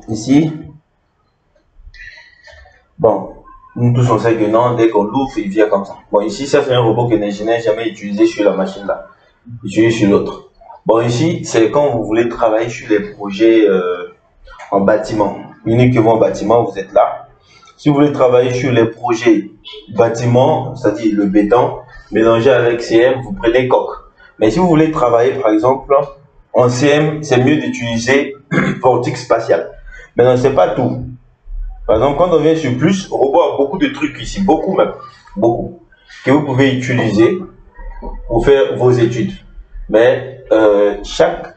ici, bon, nous tous on sait que non, dès qu'on l'ouvre, il vient comme ça. Bon, ici, ça c'est un robot que je n'ai jamais utilisé sur la machine là, utilisé sur l'autre. Bon, ici, c'est quand vous voulez travailler sur les projets en bâtiment, uniquement en bâtiment, vous êtes là. Si vous voulez travailler sur les projets bâtiment, c'est-à-dire le béton, mélangé avec CM, vous prenez coq. Mais si vous voulez travailler, par exemple, en CM, c'est mieux d'utiliser Vortex Spatial. Maintenant, c'est pas tout. Par exemple, quand on vient sur plus, robot a beaucoup de trucs ici, beaucoup même, beaucoup, que vous pouvez utiliser pour faire vos études. Mais chaque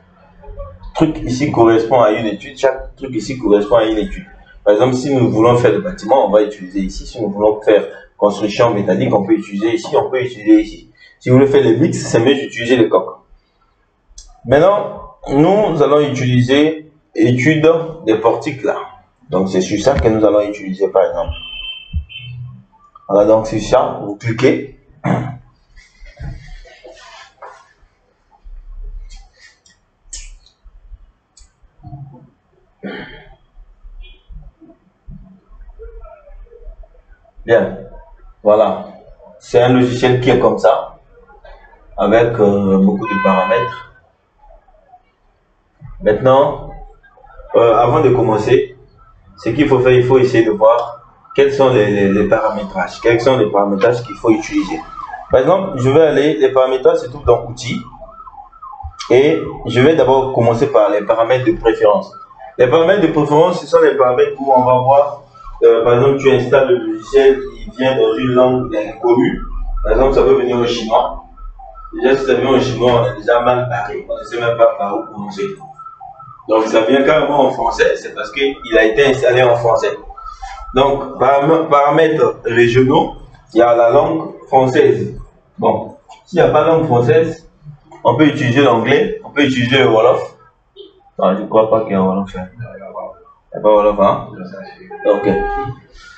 truc ici correspond à une étude, chaque truc ici correspond à une étude. Par exemple, si nous voulons faire le bâtiment, on va utiliser ici. Si nous voulons faire construction métallique, on peut utiliser ici, on peut utiliser ici. Si vous voulez faire les mix, c'est mieux d'utiliser le coq. Maintenant, nous allons utiliser étude des portiques là. Donc, c'est sur ça que nous allons utiliser par exemple. Voilà, donc sur ça, vous cliquez. Bien, voilà. C'est un logiciel qui est comme ça, avec beaucoup de paramètres. Maintenant, avant de commencer, ce qu'il faut faire, il faut essayer de voir quels sont les paramétrages. Quels sont les paramétrages qu'il faut utiliser. Par exemple, je vais aller, les paramétrages se trouvent dans Outils. Et je vais d'abord commencer par les paramètres de préférence. Les paramètres de préférence, ce sont les paramètres où on va voir, par exemple, tu installes le logiciel qui vient dans une langue inconnue. Par exemple, ça peut venir au chinois. Déjà, si ça vient au chinois, on est déjà mal barré. On ne sait même pas par où commencer. Donc, ça vient carrément en français, c'est parce qu'il a été installé en français. Donc, paramètres régionaux, il y a la langue française. Bon, s'il n'y a pas de langue française, on peut utiliser l'anglais, on peut utiliser le Wolof. Non, je ne crois pas qu'il y a un Wolof. Il n'y a pas Wolof, hein? Ok.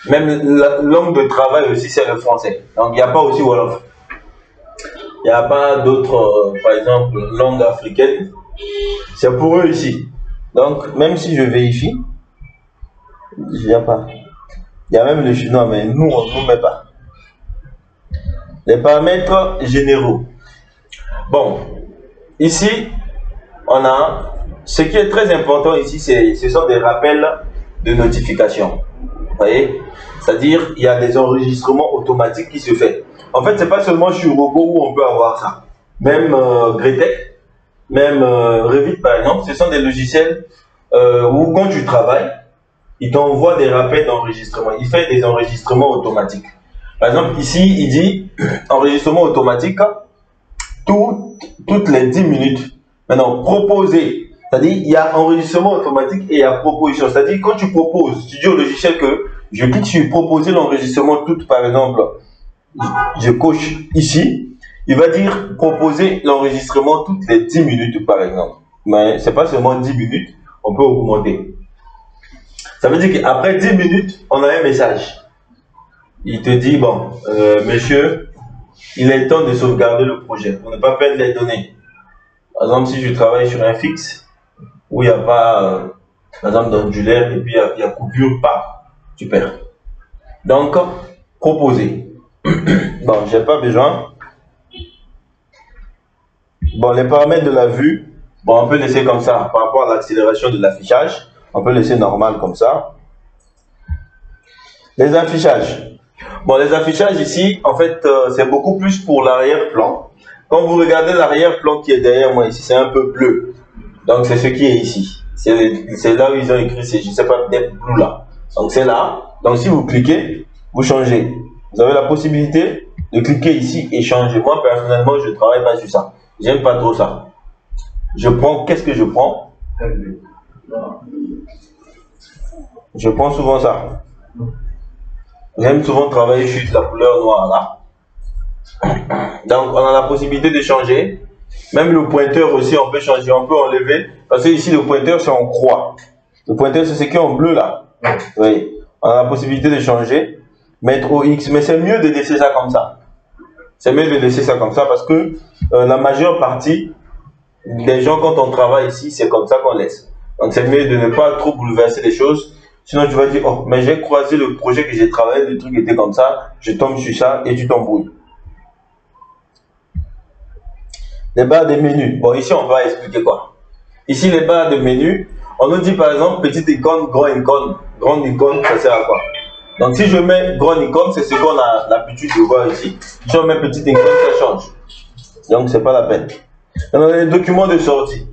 Même la langue de travail aussi, c'est le français. Donc, il n'y a pas aussi Wolof. Il n'y a pas d'autres, par exemple, langues africaines. C'est pour eux ici. Donc, même si je vérifie, il n'y a pas. Il y a même le chinois, mais nous, on ne nous met pas. Les paramètres généraux. Bon, ici, on a ce qui est très important ici, ce sont des rappels de notification. Vous voyez? C'est-à-dire, il y a des enregistrements automatiques qui se font. En fait, c'est pas seulement sur Robot où on peut avoir ça. Même Gretec, même Revit par exemple, ce sont des logiciels où quand tu travailles, il t'envoie des rappels d'enregistrement. Il fait des enregistrements automatiques. Par exemple, ici, il dit enregistrement automatique toutes les 10 minutes. Maintenant, proposer. C'est-à-dire, il y a enregistrement automatique et il y a proposition. C'est-à-dire, quand tu proposes, tu dis au logiciel que je clique sur proposer l'enregistrement tout, par exemple, je coche ici, il va dire proposer l'enregistrement toutes les 10 minutes, par exemple. Mais ce n'est pas seulement 10 minutes, on peut augmenter. Ça veut dire qu'après 10 minutes, on a un message. Il te dit, bon, monsieur, il est temps de sauvegarder le projet pour ne pas perdre les données. Par exemple, si je travaille sur un fixe, où il n'y a pas, par exemple, d'ondulaire, et puis il y a coupure, pas, tu perds. Donc, proposer. Bon, j'ai pas besoin. Bon, les paramètres de la vue, bon, on peut laisser comme ça, par rapport à l'accélération de l'affichage, on peut laisser normal comme ça. Les affichages. Bon, les affichages ici, en fait, c'est beaucoup plus pour l'arrière-plan. Quand vous regardez l'arrière-plan qui est derrière moi ici, c'est un peu bleu. Donc, c'est ce qui est ici. C'est là où ils ont écrit, je ne sais pas, des blue là. Donc, c'est là. Donc, si vous cliquez, vous changez. Vous avez la possibilité de cliquer ici et changer. Moi, personnellement, je ne travaille pas sur ça. J'aime pas trop ça. Je prends, qu'est-ce que je prends? Je prends souvent ça. J'aime souvent travailler sur la couleur noire là. Donc, on a la possibilité de changer. Même le pointeur aussi, on peut changer, on peut enlever. Parce que ici, le pointeur, c'est en croix. Le pointeur, c'est ce qui est en bleu là. Oui. On a la possibilité de changer, mettre au X. Mais c'est mieux de laisser ça comme ça. C'est mieux de laisser ça comme ça parce que la majeure partie des gens, quand on travaille ici, c'est comme ça qu'on laisse. Donc c'est mieux de ne pas trop bouleverser les choses. Sinon tu vas dire, oh, mais j'ai croisé le projet que j'ai travaillé, le truc était comme ça, je tombe sur ça et tu t'embrouilles. Les barres de menu. Bon, ici on va expliquer quoi. Ici les barres de menu, on nous dit par exemple petite icône, grande icône. Grande icône, ça sert à quoi? Donc si je mets grande icône, c'est ce qu'on a l'habitude de voir ici. Si on met petite icône, ça change. Donc c'est pas la peine. Dans les documents de sortie.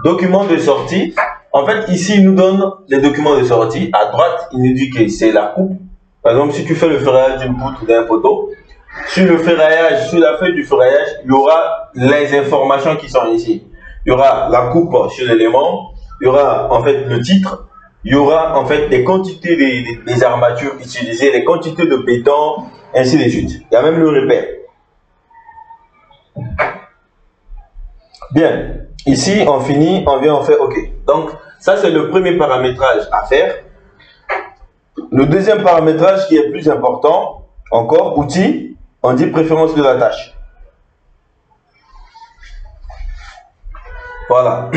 Documents de sortie. En fait, ici, il nous donne les documents de sortie. À droite, il nous dit que c'est la coupe. Par exemple, si tu fais le ferraillage d'une poutre ou d'un poteau, sur le ferraillage, sur la feuille du ferraillage, il y aura les informations qui sont ici. Il y aura la coupe sur l'élément, il y aura en fait le titre, il y aura en fait les quantités des armatures utilisées, les quantités de béton, ainsi de suite. Il y a même le repère. Bien, ici on finit, on vient, on fait OK. Donc ça c'est le premier paramétrage à faire. Le deuxième paramétrage qui est plus important, encore outil, on dit préférence de la tâche. Voilà.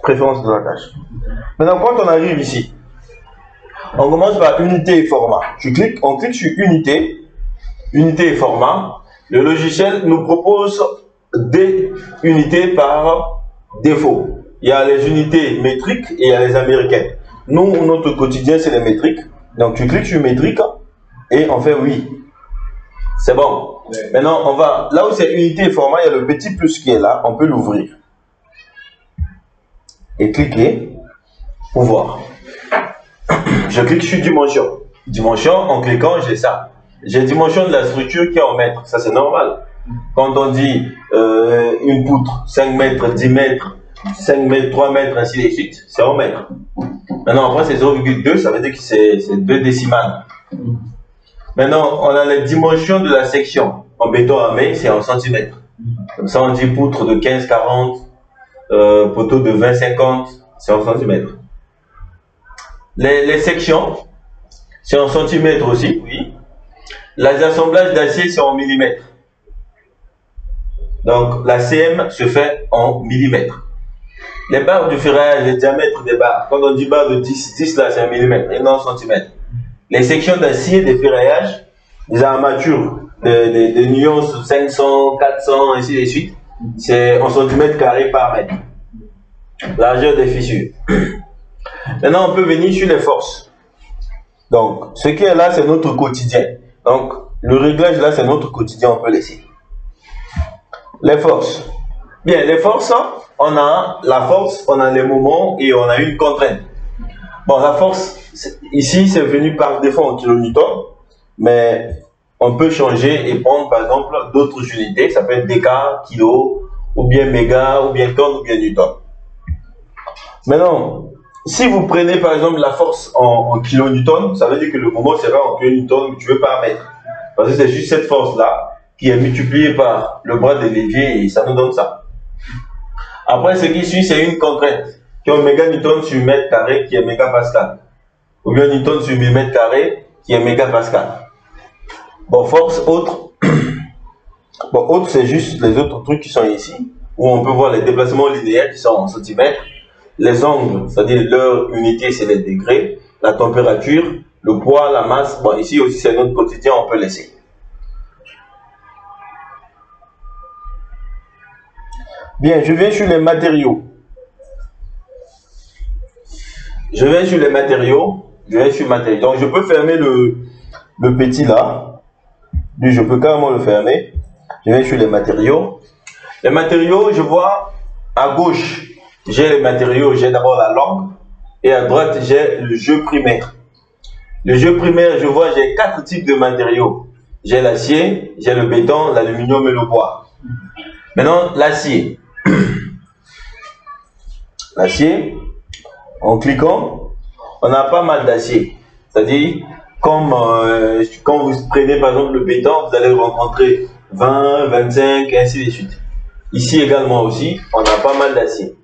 Préférence de la tâche. Maintenant, quand on arrive ici, on commence par unité et format. On clique sur unité, unité et format. Le logiciel nous propose des unités par défaut. Il y a les unités métriques et il y a les américaines. Nous, notre quotidien, c'est les métriques. Donc, tu cliques sur métrique et on fait oui. C'est bon. Ouais. Maintenant, on va là où c'est unité et format, il y a le petit plus qui est là. On peut l'ouvrir. Et cliquer pour voir. Je clique sur dimension. Dimension, en cliquant, j'ai ça. J'ai dimension de la structure qui est en mètres. Ça, c'est normal. Quand on dit une poutre, 5 mètres, 10 mètres, 5 mètres, 3 mètres, ainsi de suite, c'est en mètres. Maintenant, après, c'est 0,2, ça veut dire que c'est 2 décimales. Maintenant, on a les dimensions de la section. En béton armé, c'est en centimètres. Comme ça, on dit poutre de 15-40, poteau de 20-50, c'est en centimètres. Les sections, c'est en centimètres aussi, oui. Les assemblages d'acier, c'est en millimètres. Donc, la CM se fait en millimètres. Les barres du ferraillage, les diamètres des barres, quand on dit barre de 10, 10 là, c'est en millimètres et non en centimètres. Les sections d'acier, des ferraillages, des armatures, des nuances 500, 400, ainsi de suite, c'est en centimètres carrés par mètre. Largeur des fissures. Maintenant, on peut venir sur les forces. Donc, ce qui est là, c'est notre quotidien. Donc, le réglage là, c'est notre quotidien, on peut laisser. Les forces. Bien, les forces, on a la force, on a les moments et on a une contrainte. Bon, la force, ici, c'est venu par défaut en kilonewton, mais on peut changer et prendre par exemple d'autres unités. Ça peut être déca, kilo, ou bien méga, ou bien tonne, ou bien newton. Maintenant, si vous prenez par exemple la force en kilonewton, ça veut dire que le moment sera en kilonewton, mais tu ne veux pas mettre. Parce que c'est juste cette force-là qui est multipliée par le bras de levier et ça nous donne ça. Après, ce qui suit, c'est une contrainte qui est méganewton sur mètre carré qui est mégapascal. Ou bien newton sur millimètre carré qui est mégapascal. Bon, force autre. Bon, autre, c'est juste les autres trucs qui sont ici, où on peut voir les déplacements linéaires qui sont en centimètres. Les angles, c'est-à-dire leur unité, c'est les degrés, la température, le poids, la masse. Bon, ici aussi, c'est notre quotidien, on peut laisser. Bien, je viens sur les matériaux. Je viens sur les matériaux. Je viens sur matériaux. Donc, je peux fermer le petit là. Lui, je peux carrément le fermer. Je viens sur les matériaux. Les matériaux, je vois à gauche, j'ai les matériaux, j'ai d'abord la langue. Et à droite, j'ai le jeu primaire. Le jeu primaire, je vois, j'ai 4 types de matériaux. J'ai l'acier, j'ai le béton, l'aluminium et le bois. Maintenant, l'acier. L'acier, en cliquant, on a pas mal d'acier. C'est-à-dire, comme quand vous prenez par exemple le béton, vous allez rencontrer 20, 25, ainsi de suite. Ici également aussi, on a pas mal d'acier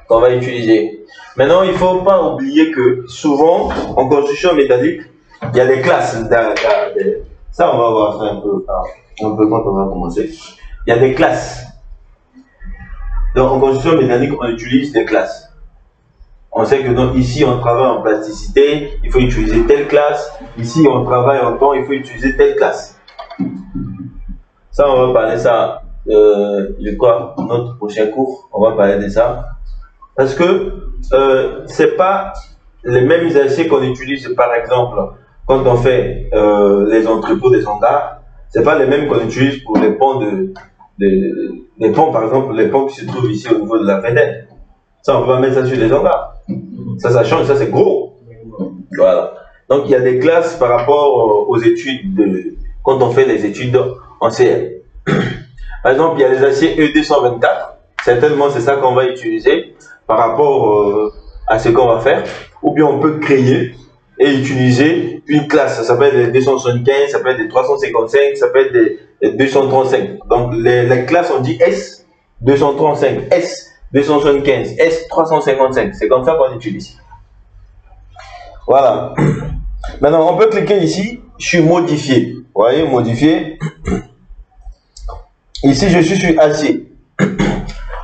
qu'on va utiliser. Maintenant, il ne faut pas oublier que souvent, en construction métallique, il y a des classes. Ça, on va voir ça un peu quand on va commencer. Il y a des classes. Donc en construction mécanique, on utilise des classes. On sait que donc ici on travaille en plasticité, il faut utiliser telle classe. Ici on travaille en temps, il faut utiliser telle classe. Ça, on va parler ça, je crois, dans notre prochain cours, on va parler de ça. Parce que c'est pas les mêmes aciers qu'on utilise, par exemple, quand on fait les entrepôts des hangars. C'est pas les mêmes qu'on utilise pour les ponts les ponts, par exemple, les ponts qui se trouvent ici au niveau de la VDN. Ça, on peut pas mettre ça sur les hangars. Ça change, ça c'est gros. Voilà. Donc il y a des classes par rapport aux études, quand on fait les études en CM. Par exemple, il y a les aciers E224. Certainement, c'est ça qu'on va utiliser par rapport à ce qu'on va faire. Ou bien on peut créer et utiliser une classe. Ça s'appelle des 275, ça peut être des 355, ça peut être des 235. Donc les classes, on dit S235, S275, S355. C'est comme ça qu'on utilise. Voilà. Maintenant, on peut cliquer ici sur modifier. Vous voyez, modifier. Ici, je suis sur acier.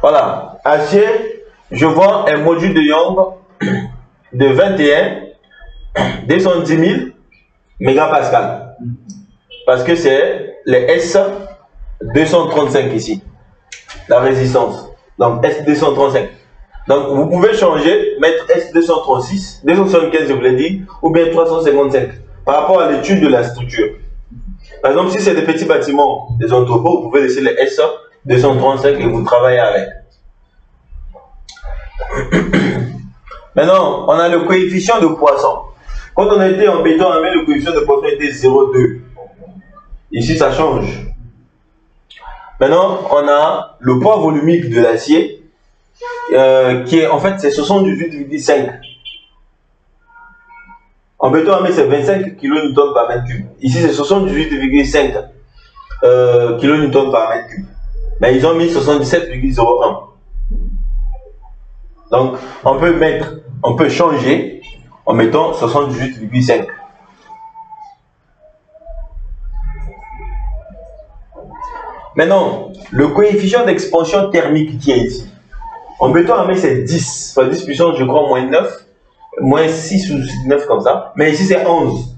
Voilà. Acier, je vois un module de Young de 21 210 000 mégapascal. Parce que c'est les S235 ici. La résistance. Donc S235. Donc vous pouvez changer, mettre S236, 275 je vous l'ai dit, ou bien 355 par rapport à l'étude de la structure. Par exemple, si c'est des petits bâtiments, des entrepôts, vous pouvez laisser les S235 et vous travaillez avec. Maintenant, on a le coefficient de poisson. Quand on était en béton armé, le coefficient de poisson était 0,2. Ici, ça change. Maintenant, on a le poids volumique de l'acier. Qui est en fait c'est 78,5. En béton armé c'est 25 kN par mètre cube. Ici c'est 78,5 kN par mètre cube. Mais ils ont mis 77,01. Donc on peut changer en mettant 78,5. Maintenant, le coefficient d'expansion thermique qui est ici. En béton armé, c'est 10. Enfin, 10 puissance, je crois, moins 9. Moins 6 ou 9 comme ça. Mais ici, c'est 11.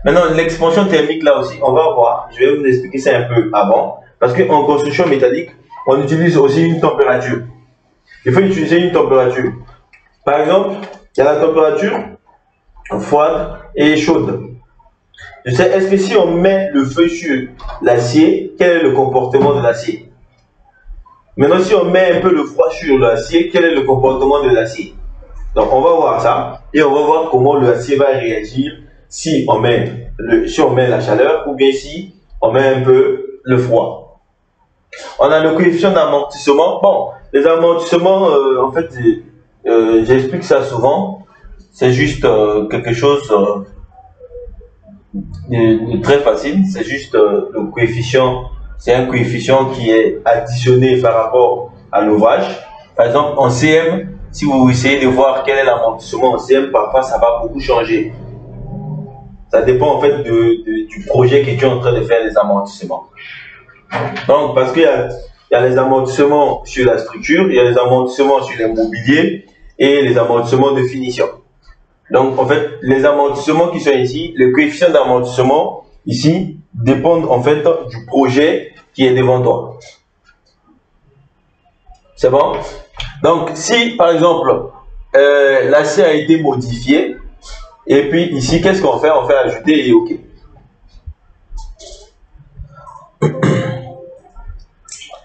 Maintenant, l'expansion thermique, là aussi, on va voir. Je vais vous expliquer ça un peu avant. Parce qu'en construction métallique, on utilise aussi une température. Il faut utiliser une température. Par exemple, il y a la température froide et chaude. Je sais, est-ce que si on met le feu sur l'acier, quel est le comportement de l'acier? Maintenant, si on met un peu le froid sur l'acier, quel est le comportement de l'acier? Donc, on va voir ça et on va voir comment l'acier va réagir si on met la chaleur ou bien si on met un peu le froid. On a le coefficient d'amortissement. Bon, les amortissements, en fait, j'explique ça souvent. C'est juste quelque chose de très facile. C'est juste le coefficient. C'est un coefficient qui est additionné par rapport à l'ouvrage. Par exemple, en CM, si vous essayez de voir quel est l'amortissement en CM, parfois ça va beaucoup changer. Ça dépend en fait du projet que tu es en train de faire, les amortissements. Donc, parce qu'il y a les amortissements sur la structure, il y a les amortissements sur les mobiliers et les amortissements de finition. Donc, en fait, les amortissements qui sont ici, le coefficient d'amortissement ici dépendent en fait du projet qui est devant toi. C'est bon? Donc, si par exemple l'acier a été modifié, et puis ici, qu'est-ce qu'on fait? On fait ajouter et OK.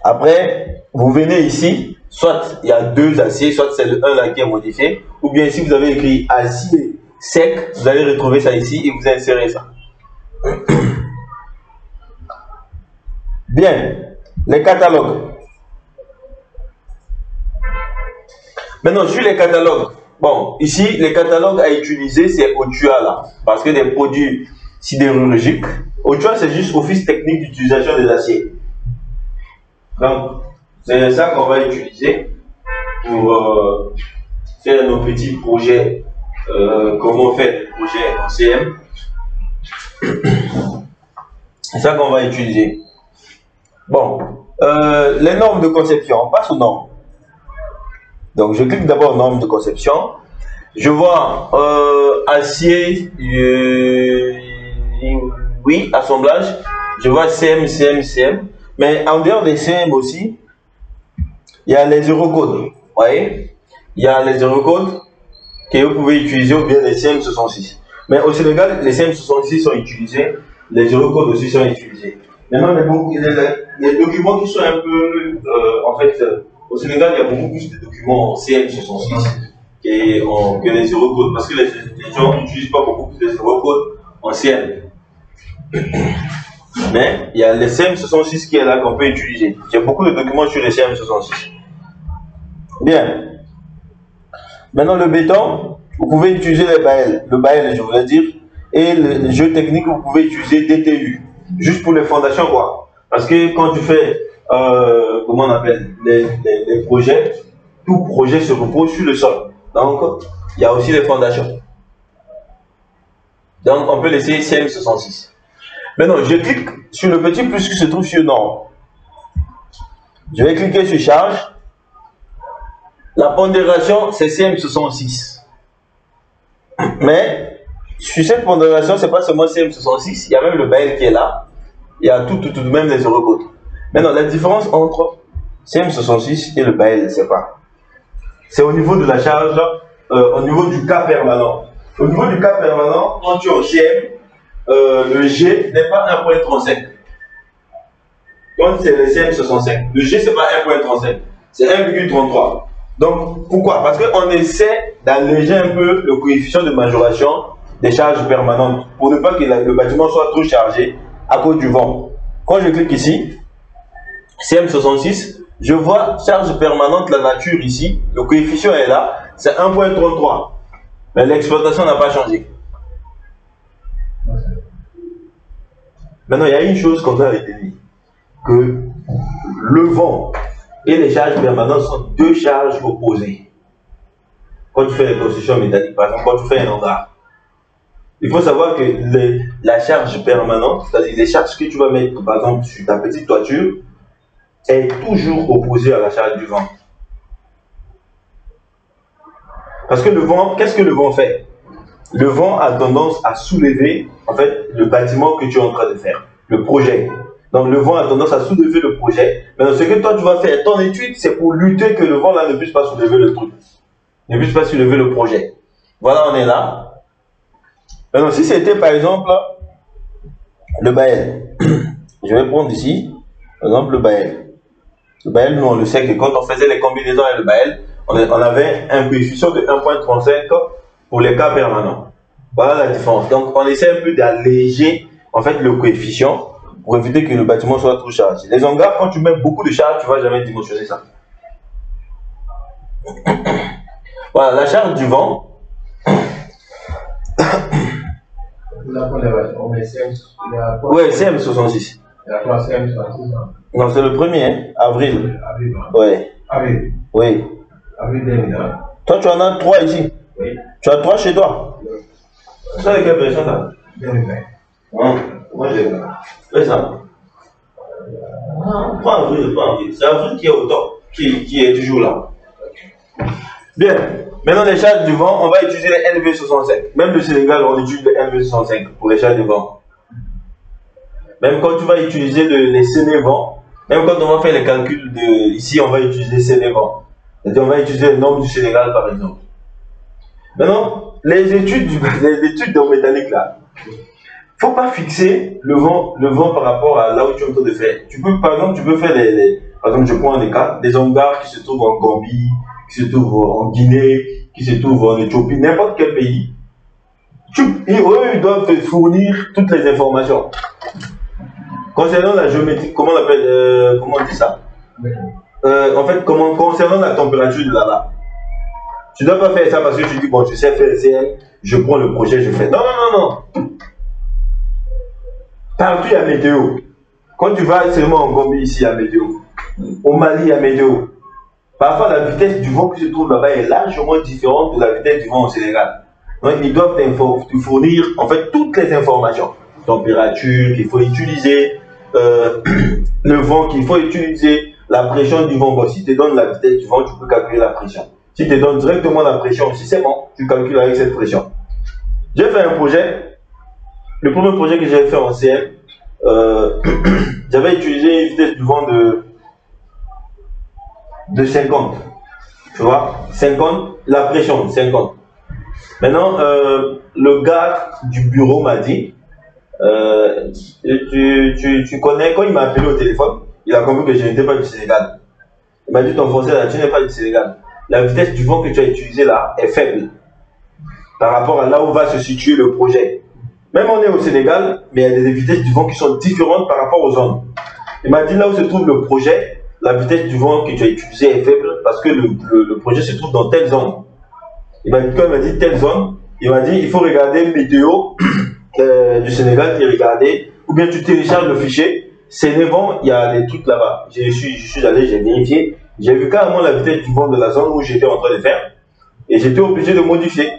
Après, vous venez ici, soit il y a deux aciers, soit c'est le 1 là qui est modifié, ou bien si vous avez écrit acier sec, vous allez retrouver ça ici et vous insérez ça. Bien, les catalogues. Maintenant, sur les catalogues, bon, ici, les catalogues à utiliser, c'est OTUA là, parce que des produits sidérurgiques, OTUA c'est juste Office technique d'utilisation des aciers. Donc, c'est ça qu'on va utiliser pour faire nos petits projets, comment faire des projets en CM. C'est ça qu'on va utiliser. Bon, Les normes de conception, on passe aux normes. Donc je clique d'abord normes de conception. Je vois acier, oui, assemblage. Je vois CM, CM, CM. Mais en dehors des CM aussi, il y a les eurocodes. Vous voyez? Il y a les eurocodes que vous pouvez utiliser ou bien les CM66. Mais au Sénégal, les CM66 sont utilisés, les eurocodes aussi sont utilisés. Maintenant, les documents qui sont un peu, en fait, au Sénégal, il y a beaucoup plus de documents en CM66 que les eurocodes, parce que les gens n'utilisent pas beaucoup plus les eurocodes en CM. Mais il y a les CM66 qui est là qu'on peut utiliser. Il y a beaucoup de documents sur les CM66. Bien. Maintenant, le béton, vous pouvez utiliser les BAEL. Le BAEL, je voulais dire. Et le jeu technique, vous pouvez utiliser DTU. Juste pour les fondations, quoi. Parce que quand tu fais, comment on appelle, les projets, tout projet se repose sur le sol. Donc, il y a aussi les fondations. Donc, on peut laisser CM66. Maintenant, je clique sur le petit plus qui se trouve sur norme. Je vais cliquer sur charge. La pondération, c'est CM66. Mais, sur cette pondération, c'est pas seulement CM66, il y a même le BAEL qui est là. Il y a tout de même les eurocodes. Maintenant, la différence entre CM66 et le BAEL, c'est quoi? C'est au niveau de la charge, au niveau du cas permanent. Au niveau du cas permanent, quand tu es au CM, le G n'est pas 1.35. Quand c'est le CM65, le G c'est pas 1.35, c'est 1,33. Donc pourquoi? Parce qu'on essaie d'alléger un peu le coefficient de majoration des charges permanentes pour ne pas que le bâtiment soit trop chargé à cause du vent. Quand je clique ici, CM66, je vois charge permanente, la nature ici, le coefficient est là, c'est 1.33. Mais l'exploitation n'a pas changé. Maintenant, il y a une chose qu'on doit retenir, que le vent et les charges permanentes sont deux charges opposées. Quand tu fais les constructions métalliques, par exemple, quand tu fais un hangar, il faut savoir que la charge permanente, c'est-à-dire les charges que tu vas mettre, par exemple, sur ta petite toiture, est toujours opposée à la charge du vent. Parce que le vent, qu'est-ce que le vent fait? Le vent a tendance à soulever, en fait, le bâtiment que tu es en train de faire, le projet. Donc, le vent a tendance à soulever le projet. Mais ce que toi, tu vas faire, ton étude, c'est pour lutter que le vent, là, ne puisse pas soulever le truc. Ne puisse pas soulever le projet. Voilà, on est là. Maintenant, si c'était, par exemple, le BAEL. Je vais prendre ici, par exemple, le BAEL. Le BAEL, nous, on le sait que quand on faisait les combinaisons avec le BAEL, on avait un coefficient de 1.35 pour les cas permanents. Voilà la différence. Donc, on essaie un peu d'alléger, en fait, le coefficient pour éviter que le bâtiment soit trop chargé. Les hangars, quand tu mets beaucoup de charge, tu ne vas jamais dimensionner ça. Voilà, la charge du vent. Oui, CM66. Non, c'est le premier, hein? Avril. Oui. Avril. Oui. Avril 2001. Toi, tu en as 3 ici. Oui. Tu as 3 chez toi. Ça, avec quelle version ça? 2020. Moi, j'ai fait ça. Pas avril, pas avril. C'est avril qui est au top, qui est toujours là. Bien. Maintenant, les charges du vent, on va utiliser les NV65. Même le Sénégal, on utilise les NV65 pour les charges du vent. Même quand tu vas utiliser les Sénévent, même quand on va faire les calculs de ici, on va utiliser Sénévent. C'est-à-dire, on va utiliser les normes du Sénégal, par exemple. Maintenant, les études de métallique là, il ne faut pas fixer le vent par rapport à là où tu es en train de faire. Tu peux, par exemple, faire par exemple, je prends des cas, des hangars qui se trouvent en Gambie, qui se trouvent en Guinée, qui se trouvent en Éthiopie, n'importe quel pays. Eux, ils doivent te fournir toutes les informations. Concernant la géométrie, comment on appelle, comment on dit ça? En fait, concernant la température de là-bas. Tu ne dois pas faire ça parce que tu dis, bon, tu sais faire CM, je prends le projet, je fais. Non, non, non, non. Partout, il y a météo. Quand tu vas seulement en Gambie, ici, il y a météo. Au Mali, il y a météo. Parfois, la vitesse du vent qui se trouve là-bas est largement différente de la vitesse du vent au Sénégal. Donc, ils doivent te fournir, en fait, toutes les informations. Température qu'il faut utiliser, le vent, qu'il faut utiliser la pression du vent. Bon, si tu te donnes la vitesse du vent, tu peux calculer la pression. Si tu te donnes directement la pression aussi, c'est bon, tu calcules avec cette pression. J'ai fait un projet. Le premier projet que j'ai fait en CM, j'avais utilisé une vitesse du vent de 50. Tu vois, 50, la pression, 50. Maintenant, le gars du bureau m'a dit, tu connais, quand il m'a appelé au téléphone, il a compris que je n'étais pas du Sénégal. Il m'a dit, ton français là, tu n'es pas du Sénégal. La vitesse du vent que tu as utilisée là est faible par rapport à là où va se situer le projet. Même on est au Sénégal, mais il y a des vitesses du vent qui sont différentes par rapport aux zones. Il m'a dit, là où se trouve le projet, la vitesse du vent que tu as utilisée est faible parce que le projet se trouve dans telle zone. Quand il m'a dit telle zone, il m'a dit, il faut regarder météo du Sénégal, tu regarder, ou bien tu télécharges le fichier. C'est le vent, il y a des trucs là-bas. Je suis allé, j'ai vérifié. J'ai vu carrément la vitesse du vent de la zone où j'étais en train de faire. Et j'étais obligé de modifier.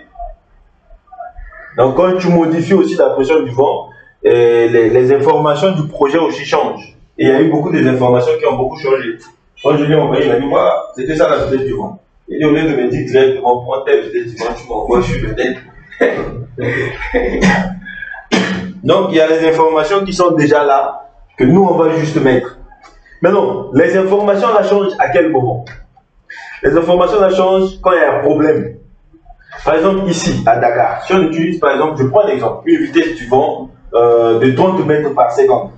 Donc quand tu modifies aussi la pression du vent, les informations du projet aussi changent. Et il y a eu beaucoup des informations qui ont beaucoup changé. Quand je lui ai envoyé, il m'a dit, voilà, c'était ça la vitesse du vent. Et au lieu de me dire directement, prends telle vitesse du vent, tu m'envoies sur le tête. Donc il y a les informations qui sont déjà là, que nous on va juste mettre. Mais non, les informations la changent à quel moment? Les informations la changent quand il y a un problème. Par exemple, ici, à Dakar, si on utilise, par exemple, je prends un exemple, une vitesse du vent de 30 mètres par seconde.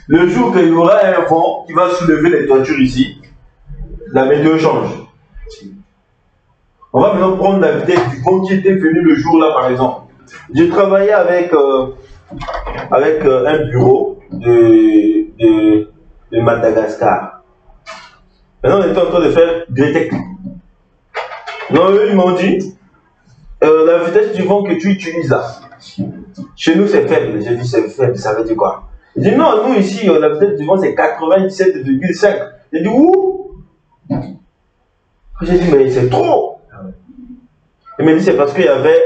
Le jour qu'il y aura un vent qui va soulever les toitures ici, la météo change. On va maintenant prendre la vitesse du vent qui était venu le jour là, par exemple. J'ai travaillé avec un bureau de Madagascar. Maintenant, on est en train de faire GRETEC. Non, eux, ils m'ont dit, la vitesse du vent que tu utilises là, chez nous c'est faible. J'ai dit c'est faible, ça veut dire quoi? Il dit non, nous ici, la vitesse du vent c'est 97,5. J'ai dit où? J'ai dit mais c'est trop. Il m'a dit c'est parce qu'il y avait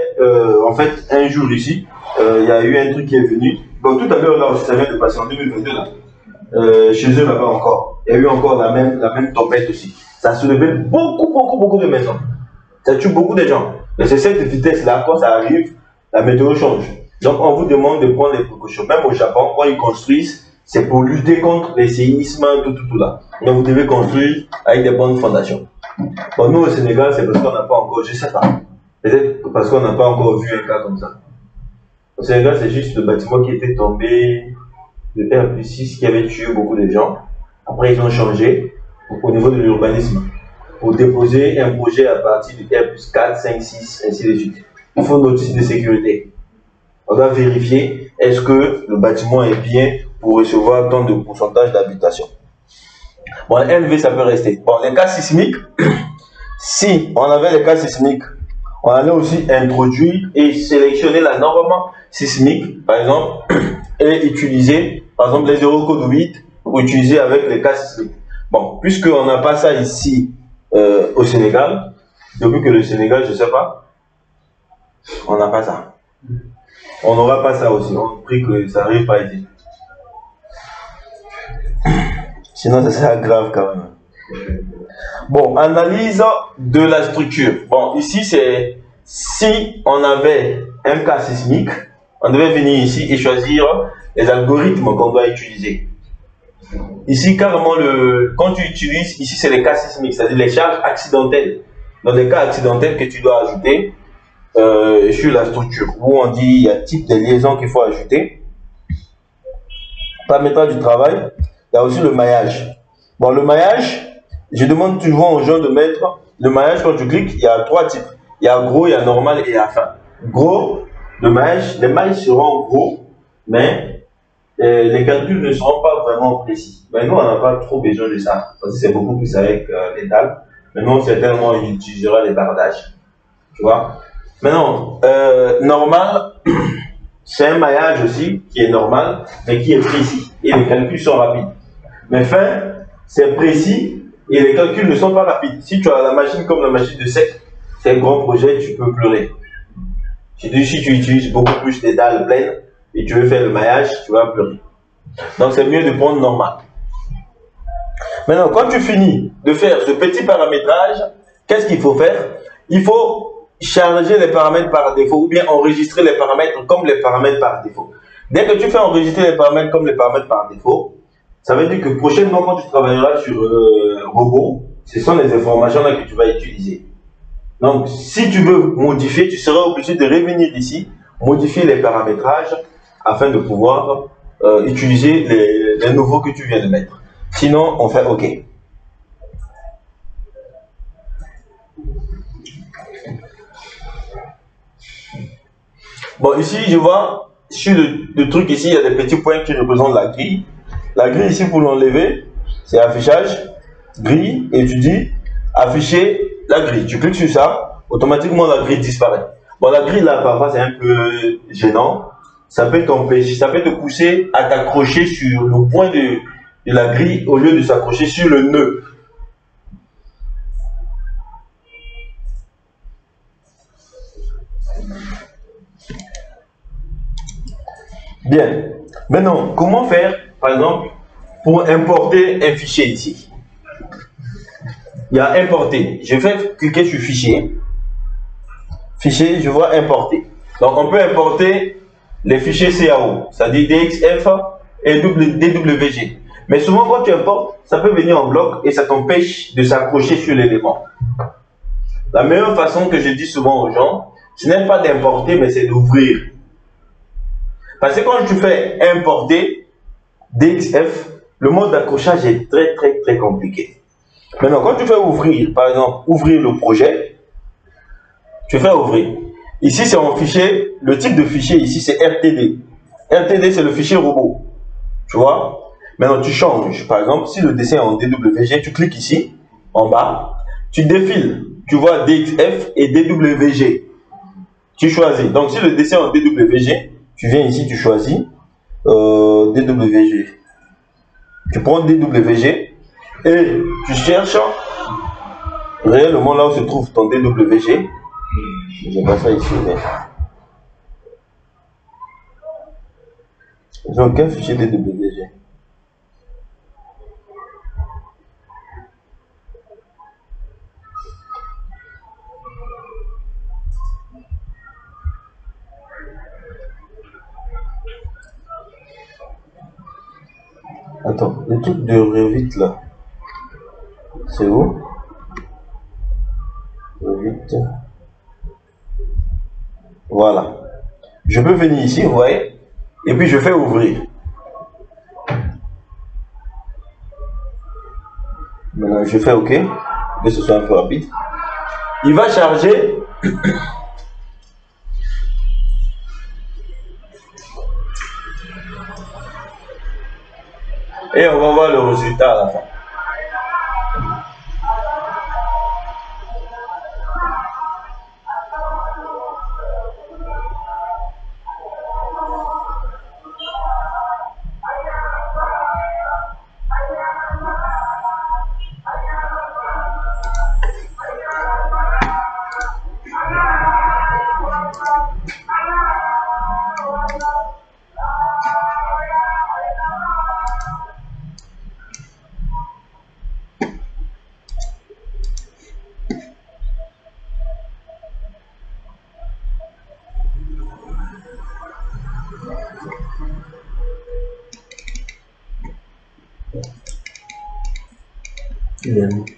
en fait un jour ici, il y a eu un truc qui est venu. Bon, tout à l'heure là aussi, ça vient de passer en 2022 là. Chez eux là-bas encore, il y a eu encore la même tempête aussi. Ça a soulevé beaucoup de maisons. Ça tue beaucoup de gens. Mais c'est cette vitesse-là, quand ça arrive, la météo change. Donc, on vous demande de prendre des précautions. Même au Japon, quand ils construisent, c'est pour lutter contre les séismes, tout là. Donc, vous devez construire avec des bonnes fondations. Bon, nous, au Sénégal, c'est parce qu'on n'a pas encore, je sais pas. Peut-être parce qu'on n'a pas encore vu un cas comme ça. Au Sénégal, c'est juste le bâtiment qui était tombé, le R+6 qui avait tué beaucoup de gens. Après, ils ont changé au niveau de l'urbanisme, pour déposer un projet à partir de R+4, 5, 6, ainsi de suite. Il faut une notice de sécurité. On doit vérifier est-ce que le bâtiment est bien pour recevoir tant de pourcentage d'habitation. Bon, LV, ça peut rester. Bon, les cas sismiques, si on avait les cas sismiques, on allait aussi introduire et sélectionner la norme sismique, par exemple, et utiliser, par exemple, les 0 code 8 pour utiliser avec les cas sismiques. Bon, puisqu'on n'a pas ça ici au Sénégal, depuis que le Sénégal, je ne sais pas, on n'a pas ça. On n'aura pas ça aussi. On prie que ça n'arrive pas ici. Sinon, ça serait grave quand même. Bon, analyse de la structure. Bon, ici, c'est si on avait un cas sismique, on devait venir ici et choisir les algorithmes qu'on doit utiliser. Ici, carrément, quand tu utilises, ici, c'est les cas sismiques, c'est-à-dire les charges accidentelles. Donc, les cas accidentels que tu dois ajouter sur la structure, où on dit il y a type de liaison qu'il faut ajouter. Paramétrage du travail, il y a aussi le maillage. Bon, le maillage, je demande toujours aux gens de mettre le maillage. Quand tu cliques, il y a 3 types. Il y a gros, il y a normal et il y a fin. Gros, le maillage, les mailles seront gros, mais les calculs ne seront pas vraiment précis. Mais nous, on n'a pas trop besoin de ça, parce que c'est beaucoup plus avec l'étal. Mais nous, certainement, on utilisera les bardages. Tu vois? Maintenant, normal, c'est un maillage aussi qui est normal, mais qui est précis. Et les calculs sont rapides. Mais fin, c'est précis et les calculs ne sont pas rapides. Si tu as la machine comme la machine de sec, c'est un grand projet, tu peux pleurer. Si tu utilises beaucoup plus des dalles pleines et tu veux faire le maillage, tu vas pleurer. Donc c'est mieux de prendre normal. Maintenant, quand tu finis de faire ce petit paramétrage, qu'est-ce qu'il faut faire? Il faut charger les paramètres par défaut ou bien enregistrer les paramètres comme les paramètres par défaut. Dès que tu fais enregistrer les paramètres comme les paramètres par défaut, ça veut dire que prochainement, quand tu travailleras sur robot, ce sont les informations là que tu vas utiliser. Donc, si tu veux modifier, tu seras obligé de revenir ici, modifier les paramétrages afin de pouvoir utiliser les nouveaux que tu viens de mettre. Sinon, on fait OK. Bon, ici, je vois, sur le truc ici, il y a des petits points qui représentent la grille. La grille ici, pour l'enlever, c'est affichage, grille, et tu dis afficher la grille. Tu cliques sur ça, automatiquement la grille disparaît. Bon, la grille là, parfois, c'est un peu gênant. Ça peut t'empêcher, ça peut te pousser à t'accrocher sur le point de la grille au lieu de s'accrocher sur le nœud. Bien. Maintenant, comment faire, par exemple, pour importer un fichier ici? Il y a importer. Je vais cliquer sur fichier. Fichier, je vois importer. Donc, on peut importer les fichiers CAO, c'est-à-dire DXF et DWG. Mais souvent, quand tu importes, ça peut venir en bloc et ça t'empêche de s'accrocher sur l'élément. La meilleure façon que je dis souvent aux gens, ce n'est pas d'importer, mais c'est d'ouvrir. Parce que quand tu fais importer DXF, le mode d'accrochage est très compliqué. Maintenant, quand tu fais ouvrir, par exemple, ouvrir le projet, tu fais ouvrir. Ici, c'est en fichier, le type de fichier ici, c'est RTD. RTD, c'est le fichier robot. Tu vois? Maintenant, tu changes. Par exemple, si le dessin est en DWG, tu cliques ici, en bas, tu défiles. Tu vois DXF et DWG. Tu choisis. Donc, si le dessin est en DWG, tu viens ici, tu choisis DWG. Tu prends DWG et tu cherches réellement là où se trouve ton DWG. Je n'ai pas ça ici, mais j'ai aucun fichier DWG. Attends, le truc de Revit là, c'est où? Revit. Voilà. Je peux venir ici, vous voyez, et puis je fais ouvrir. Maintenant, je fais OK, que ce soit un peu rapide. Il va charger. Et on va voir le résultat à la fin.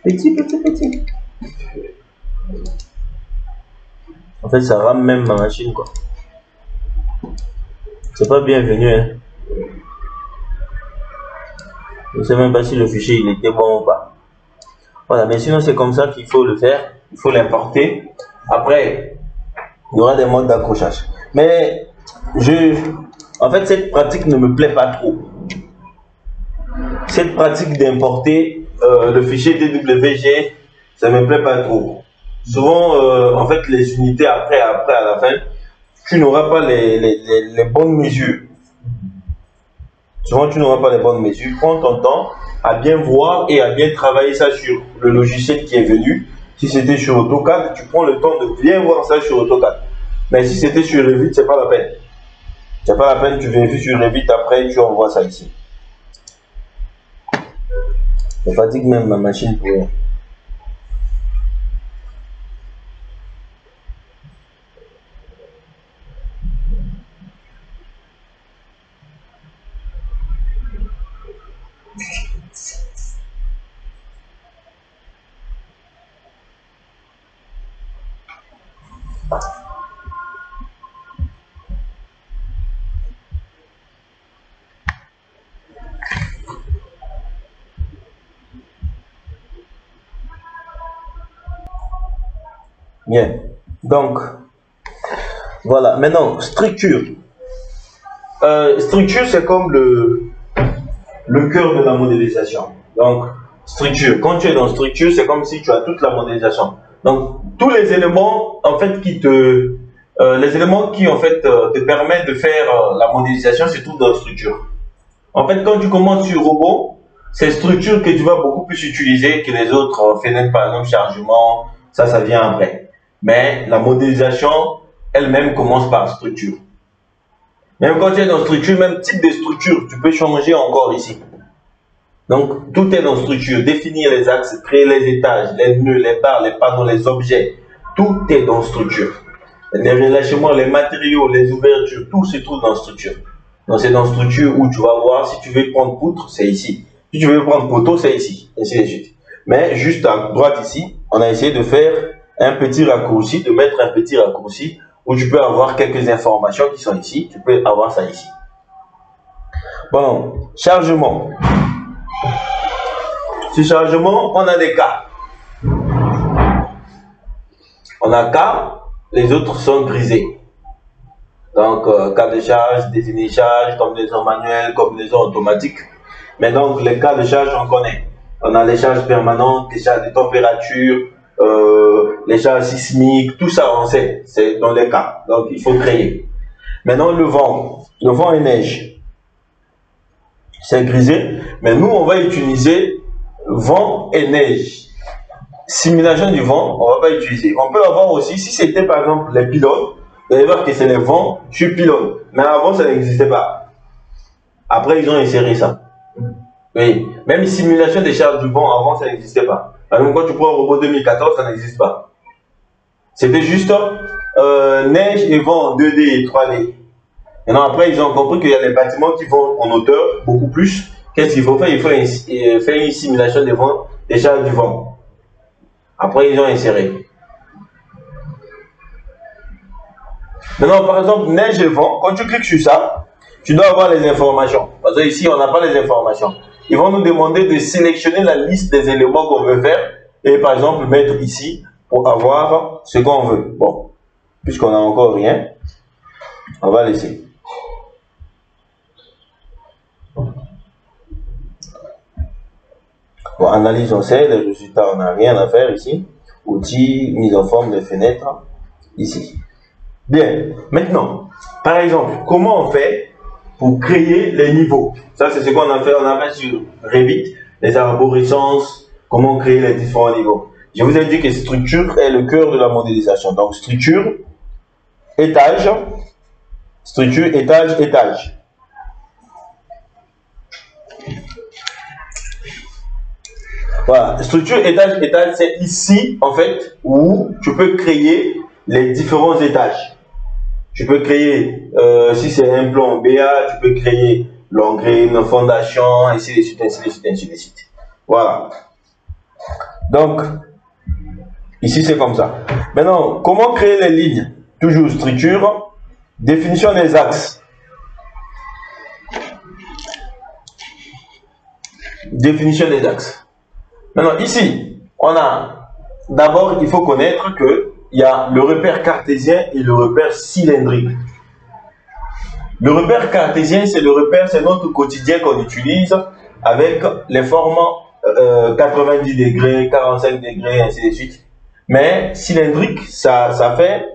Petit. En fait, ça rame même ma machine, quoi. C'est pas bienvenu, hein. Je ne sais même pas si le fichier il était bon ou pas. Voilà, mais sinon c'est comme ça qu'il faut le faire. Il faut l'importer. Après, il y aura des modes d'accrochage. Mais en fait, cette pratique ne me plaît pas trop. Cette pratique d'importer le fichier DWG, ça me plaît pas trop. Souvent, en fait, les unités après à la fin, tu n'auras pas les bonnes mesures. Souvent, tu n'auras pas les bonnes mesures. Prends ton temps à bien voir et à bien travailler ça sur le logiciel qui est venu. Si c'était sur AutoCAD, tu prends le temps de bien voir ça sur AutoCAD. Mais si c'était sur Revit, c'est pas la peine. C'est pas la peine, tu vérifies sur Revit, après tu envoies ça ici. Ça fatigue même ma machine pour rien. Bien. Donc, voilà. Maintenant, structure. Structure, c'est comme le cœur de la modélisation. Donc, structure. Quand tu es dans structure, c'est comme si tu as toute la modélisation. Donc, tous les éléments, en fait, les éléments qui, en fait, te permettent de faire la modélisation, se trouvent dans structure. En fait, quand tu commences sur robot, c'est structure que tu vas beaucoup plus utiliser que les autres fenêtres, par exemple, chargement, ça vient après. Mais la modélisation elle-même commence par structure. Même quand tu es dans structure, même type de structure, tu peux changer encore ici. Donc, tout est dans structure. Définir les axes, créer les étages, les nœuds, les barres, les panneaux, les objets. Tout est dans structure. Les relâchements, les matériaux, les ouvertures, tout se trouve dans structure. Donc, c'est dans structure où tu vas voir, si tu veux prendre poutre, c'est ici. Si tu veux prendre poteau, c'est ici. Ainsi de suite. Mais juste à droite ici, on a essayé de faire un petit raccourci, de mettre un petit raccourci où tu peux avoir quelques informations qui sont ici. Tu peux avoir ça ici. Bon, chargement. Sur chargement, on a des cas. On a cas, les autres sont grisés. Donc, cas de charge, défini charge, combinaison manuelle, combinaison automatique. Mais donc, les cas de charge, on connaît. On a les charges permanentes, les charges de température, les charges sismiques, tout ça, on sait. C'est dans les cas. Donc, il faut créer. Maintenant, le vent et neige. C'est grisé. Mais nous, on va utiliser vent et neige. Simulation du vent, on va pas utiliser. On peut avoir aussi, si c'était par exemple les pylônes, vous allez voir que c'est les vents sur pylône. Mais avant, ça n'existait pas. Après, ils ont inséré ça. Oui. Même simulation des charges du vent, avant, ça n'existait pas. Par exemple, quand tu prends un robot 2014, ça n'existe pas. C'était juste neige et vent en 2D et 3D. Maintenant, après, ils ont compris qu'il y a des bâtiments qui vont en hauteur beaucoup plus. Qu'est-ce qu'il faut faire? Il faut faire une simulation des vents, des charges du vent. Après, ils ont inséré. Maintenant, par exemple, neige et vent, quand tu cliques sur ça, tu dois avoir les informations. Parce que ici, on n'a pas les informations. Ils vont nous demander de sélectionner la liste des éléments qu'on veut faire et par exemple mettre ici pour avoir ce qu'on veut. Bon, puisqu'on n'a encore rien, on va laisser. Bon, analyse, on sait, les résultats, on n'a rien à faire ici. Outils, mise en forme de fenêtre, ici. Bien, maintenant, par exemple, comment on fait pour créer les niveaux? Ça, c'est ce qu'on a fait. On a fait sur Revit, les arborescences, comment créer les différents niveaux. Je vous ai dit que structure est le cœur de la modélisation. Donc, structure, étage, étage. Voilà, structure, étage, c'est ici, en fait, où tu peux créer les différents étages. Tu peux créer, si c'est un plan BA, tu peux créer l'engrais, une fondation, ainsi de suite, ainsi de suite, ainsi de suite. Voilà. Donc, ici, c'est comme ça. Maintenant, comment créer les lignes? Toujours structure, définition des axes. Définition des axes. Maintenant, ici, on a, d'abord, il faut connaître que il y a le repère cartésien et le repère cylindrique. Le repère cartésien, c'est notre quotidien qu'on utilise avec les formes 90 degrés, 45 degrés, ainsi de suite. Mais cylindrique, ça fait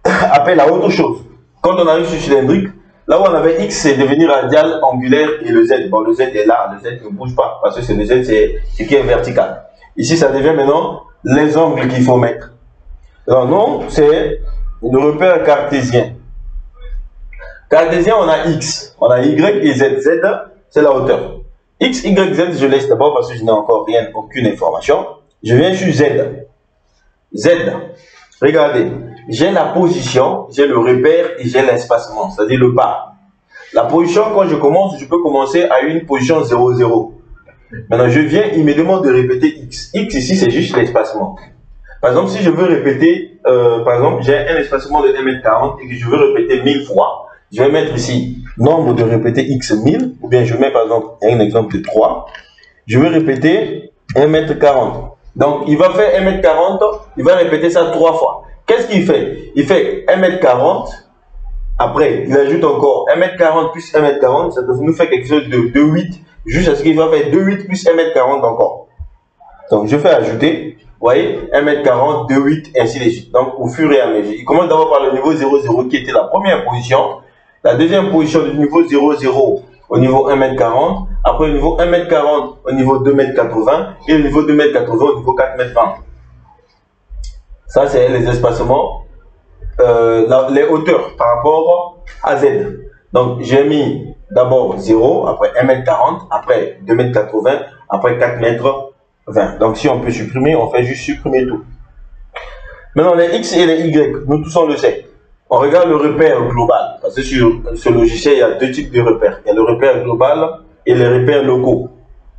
appel à autre chose. Quand on arrive sur cylindrique, là où on avait X, c'est devenir radial, angulaire et le Z. Bon, le Z est là, le Z ne bouge pas parce que c'est le Z, c'est ce qui est vertical. Ici, ça devient maintenant les angles qu'il faut mettre. Alors non, c'est le repère cartésien. Cartésien, on a X, on a Y et Z. Z, c'est la hauteur. X, Y, Z, je laisse d'abord parce que je n'ai encore rien, aucune information. Je viens sur Z. Z, regardez, j'ai la position, j'ai le repère et j'ai l'espacement, c'est-à-dire le pas. La position, quand je commence, je peux commencer à une position 0, 0. Maintenant, je viens, il me demande de répéter X. X ici, c'est juste l'espacement. Par exemple, si je veux répéter, par exemple, j'ai un espacement de 1m40 et que je veux répéter 1000 fois, je vais mettre ici nombre de répéter X 1000, ou bien je mets par exemple un exemple de 3. Je veux répéter 1m40. Donc, il va faire 1m40, il va répéter ça 3 fois. Qu'est-ce qu'il fait? Il fait 1m40, après, il ajoute encore 1m40 plus 1m40, ça nous fait quelque chose de 2,8, jusqu'à ce qu'il va faire 2,8 plus 1m40 encore. Donc, je fais ajouter, vous voyez, 1m40, 2,8, ainsi de suite. Donc, au fur et à mesure. Il commence d'abord par le niveau 0, 0, qui était la première position. La deuxième position du niveau 0, 0 au niveau 1m40. Après, le niveau 1m40 au niveau 2m80. Et le niveau 2m80 au niveau 4m20. Ça, c'est les espacements, les hauteurs par rapport à Z. Donc, j'ai mis d'abord 0, après 1m40, après 2m80, après 4m20. Donc, si on peut supprimer, on fait juste supprimer tout. Maintenant, les X et les Y, nous tous on le sait. On regarde le repère global. Parce que sur ce logiciel, il y a deux types de repères. Il y a le repère global et les repères locaux.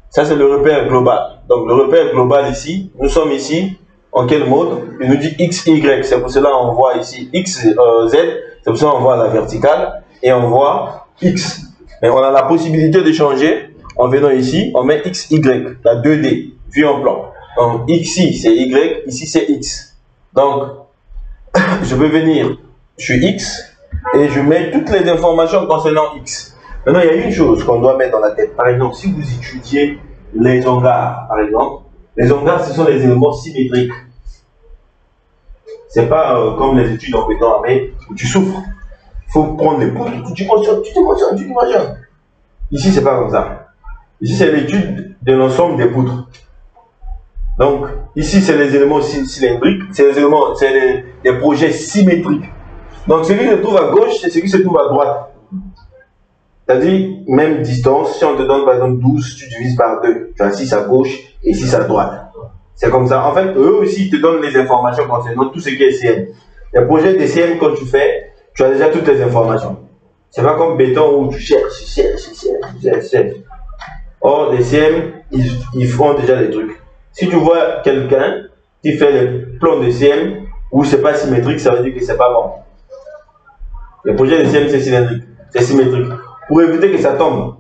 Ça, c'est le repère global. Donc, le repère global ici, nous sommes ici, en quel mode? Il nous dit X, Y. C'est pour cela qu'on voit ici X, Z. C'est pour cela qu'on voit la verticale. Et on voit X. Mais on a la possibilité de changer. En venant ici, on met X, Y. La 2D, vue en plan. Donc, ici, c'est Y. Ici, c'est X. Donc, je peux venir sur X et je mets toutes les informations concernant X. Maintenant, il y a une chose qu'on doit mettre dans la tête. Par exemple, si vous étudiez les hangars, par exemple, les hangars, ce sont les éléments symétriques. C'est pas comme les études en béton armé où tu souffres. Il faut prendre les poutres, tu t'imagines. Ici, c'est pas comme ça. Ici, c'est l'étude de l'ensemble des poutres. Donc, ici, c'est les éléments cylindriques, c'est les éléments, c'est les projets symétriques. Donc, celui qui se trouve à gauche, c'est celui qui se trouve à droite. C'est-à-dire, même distance, si on te donne par exemple 12, tu divises par 2. Tu as 6 à gauche et 6 à droite. C'est comme ça. En fait, eux aussi, ils te donnent les informations concernant tout ce qui est CM. Les projets de CM, quand tu fais, tu as déjà toutes les informations. C'est pas comme béton où tu cherches. Or, les CM, ils font déjà les trucs. Si tu vois quelqu'un qui fait les plans de CM où c'est pas symétrique, ça veut dire que c'est pas bon. Le projet de CM, c'est cylindrique, c'est symétrique. Pour éviter que ça tombe.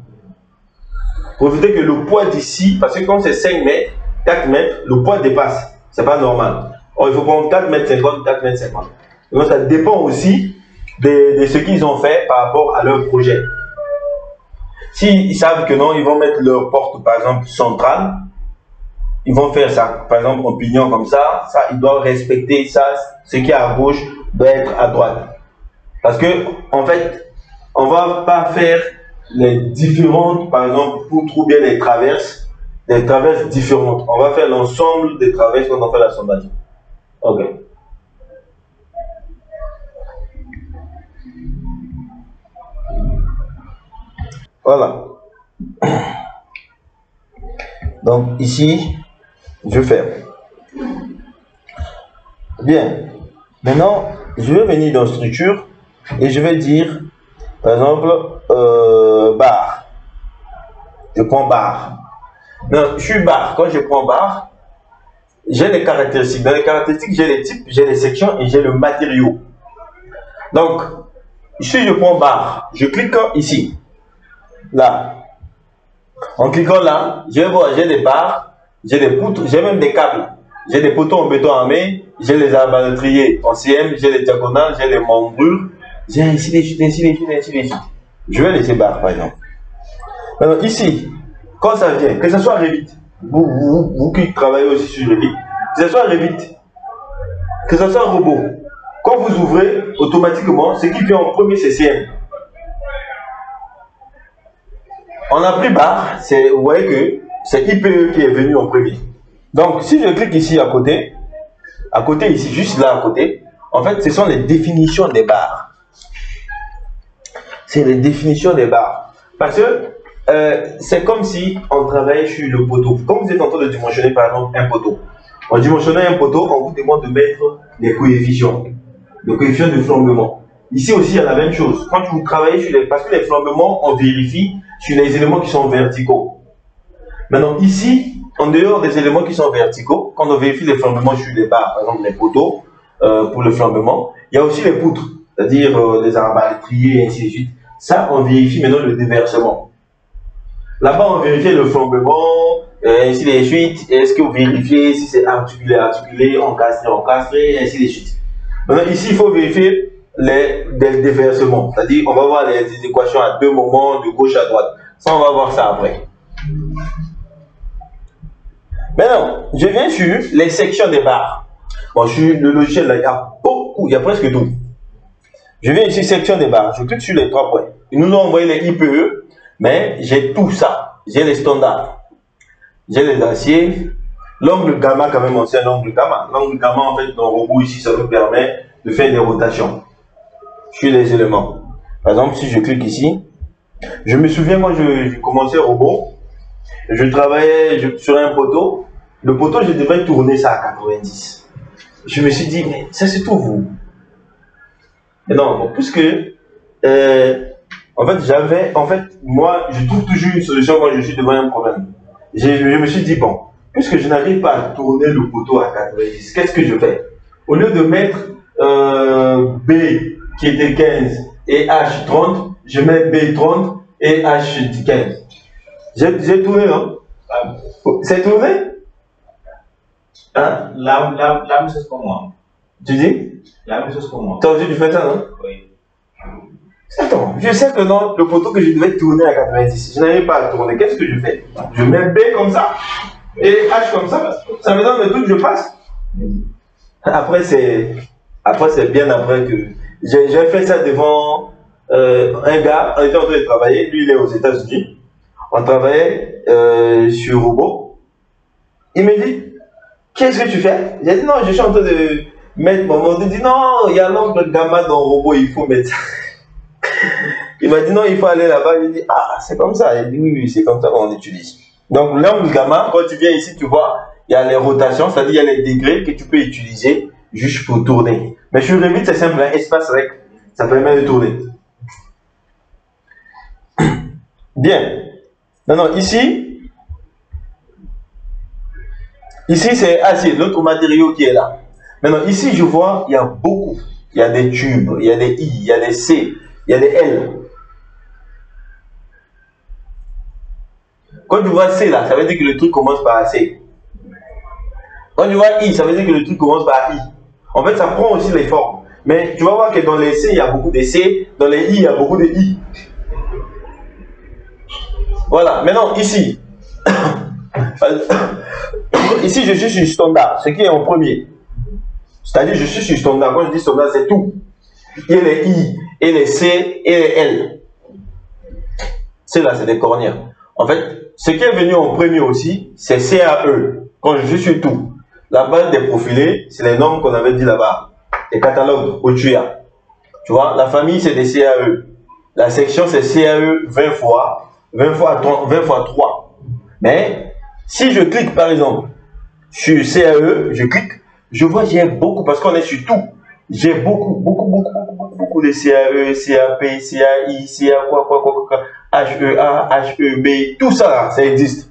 Pour éviter que le poids d'ici, parce que quand c'est 5 mètres, 4 mètres, le poids dépasse. C'est pas normal. Or, il faut prendre 4 mètres 50, 4 mètres 50. Donc, ça dépend aussi de ce qu'ils ont fait par rapport à leur projet. S'ils savent que non, ils vont mettre leur porte, par exemple, centrale. Ils vont faire ça, par exemple, en pignon comme ça, ils doivent respecter ça, ce qui est à gauche doit être à droite. Parce que, en fait, on ne va pas faire les différentes, par exemple, pour trouver les traverses différentes. On va faire l'ensemble des traverses quand on fait l'assemblage. Ok. Voilà. Donc, ici, je ferme. Bien. Maintenant, je vais venir dans structure et je vais dire, par exemple, barre. Je prends barre. Non, je suis barre. Quand je prends barre, j'ai les caractéristiques. Dans les caractéristiques, j'ai les types, j'ai les sections et j'ai le matériau. Donc, si je prends barre, je clique ici. Là. En cliquant là, je vais voir, j'ai des barres, j'ai des poutres, j'ai même des câbles. J'ai des poteaux en béton armé, j'ai les arbalétriers en CM, j'ai les diagonales, j'ai les membrures, j'ai ainsi de suite, ainsi de suite, ainsi de suite. Je vais laisser barre par exemple. Maintenant ici, quand ça vient, que ce soit Revit, vous qui travaillez aussi sur Revit, que ce soit Revit, que ce soit robot, quand vous ouvrez, automatiquement, ce qui vient en premier c'est CM. On a pris barre, vous voyez que c'est IPE qui est venu en premier. Donc, si je clique ici à côté ici, juste là à côté, en fait, ce sont les définitions des barres. C'est les définitions des barres. Parce que c'est comme si on travaillait sur le poteau. Comme vous êtes en train de dimensionner par exemple un poteau. En dimensionnant un poteau, on vous demande de mettre les coefficients. Le coefficient de flambement. Ici aussi, il y a la même chose. Quand vous travaillez sur les... Parce que les flambements, on vérifie sur les éléments qui sont verticaux. Maintenant, ici, en dehors des éléments qui sont verticaux, quand on vérifie les flambements sur les barres, par exemple les poteaux, pour le flambement, il y a aussi les poutres, c'est-à-dire les arbalétriers et ainsi de suite. Ça, on vérifie maintenant le déversement. Là-bas, on vérifie le flambement, ainsi de suite. Est-ce que vous vérifiez si c'est articulé, articulé, encastré, ainsi de suite. Maintenant, ici, il faut vérifier les déversements. C'est-à-dire, on va voir les équations à deux moments, de gauche à droite. Ça, on va voir ça après. Maintenant, je viens sur les sections des barres. Bon, sur le logiciel, là, il y a beaucoup, il y a presque tout. Je viens ici, section des barres. Je clique sur les 3 points. Ils nous ont envoyé les IPE, mais j'ai tout ça. J'ai les standards. J'ai les aciers. L'angle gamma, quand même, c'est un angle gamma. L'angle gamma, en fait, dans le robot ici, ça nous permet de faire des rotations sur les éléments. Par exemple, si je clique ici, je me souviens quand je commençais le robot, je travaillais sur un poteau. Le poteau, je devais tourner ça à 90. Je me suis dit, mais ça c'est tout vous. Mais non, puisque en fait, moi, je trouve toujours une solution quand je suis devant un problème. Je me suis dit, bon, puisque je n'arrive pas à tourner le poteau à 90, qu'est-ce que je fais? Au lieu de mettre B qui était 15 et H 30, je mets B 30 et H 15. J'ai tourné, non? C'est tourné? Hein? La même chose pour moi. Tu dis? La même chose pour moi. Toi aussi tu fais ça, non? Oui. Attends, je sais que non, le poteau que je devais tourner à 90, je n'arrive pas à tourner. Qu'est-ce que je fais? Je mets B comme ça et H comme ça. Ça me donne le truc, je passe. Après, c'est bien après que j'ai fait ça devant un gars. On était en train de travailler. Lui, il est aux États-Unis. On travaillait sur robot. Il me dit, qu'est-ce que tu fais? J'ai dit non, je suis en train de mettre mon mot. Il dit non, il y a l'angle gamma dans le robot, il faut mettre ça. Il m'a dit non, il faut aller là-bas. Je dit ah, c'est comme ça. Il dit oui, c'est comme ça qu'on utilise. Donc l'angle gamma, quand tu viens ici, tu vois, il y a les rotations, c'est-à-dire il y a les degrés que tu peux utiliser juste pour tourner. Mais sur Revit, c'est simple, un espace rec, ça permet de tourner. Bien. Maintenant, ici c'est acier, l'autre matériau qui est là. Maintenant, ici, je vois, il y a beaucoup. Il y a des tubes, il y a des I, il y a des C, il y a des L. Quand tu vois C là, ça veut dire que le truc commence par C. Quand tu vois I, ça veut dire que le truc commence par I. En fait, ça prend aussi les formes. Mais tu vas voir que dans les C, il y a beaucoup de C, dans les I, il y a beaucoup de I. Voilà, maintenant ici, ici je suis sur standard, ce qui est en premier. C'est-à-dire je suis sur standard, quand je dis standard c'est tout. Il y a les I, et les C, et les L. C'est là, c'est des cornières. En fait, ce qui est venu en premier aussi, c'est CAE, quand je suis sur tout. La base des profilés, c'est les normes qu'on avait dit là-bas, les catalogues OTUA. Tu vois, la famille c'est des CAE. La section c'est CAE 20 fois 3. Mais si je clique par exemple sur CAE, je clique, je vois j'ai beaucoup, parce qu'on est sur tout. J'ai beaucoup de CAE, CAP, CAI, CA quoi, HEA, HEB, tout ça là, ça existe.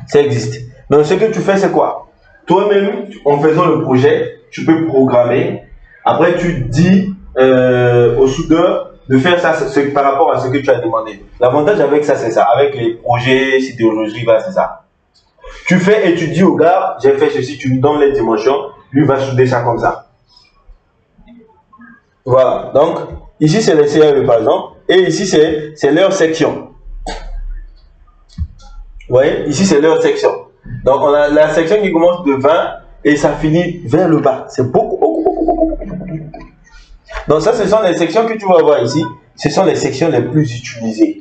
Ça existe. Donc ce que tu fais c'est quoi? Toi-même, en faisant le projet, tu peux programmer. Après tu dis au soudeur de faire ça par rapport à ce que tu as demandé. L'avantage avec ça, c'est ça. Avec les projets, sidérurgie, c'est ça. Tu fais et tu dis au gars, j'ai fait ceci, tu lui donnes les dimensions, lui va souder ça comme ça. Voilà. Donc, ici, c'est les CAE par exemple. Et ici, c'est leur section. Vous voyez? Ici, c'est leur section. Donc, on a la section qui commence de 20 et ça finit vers le bas. C'est beaucoup. Donc ça, ce sont les sections que tu vas voir ici. Ce sont les sections les plus utilisées.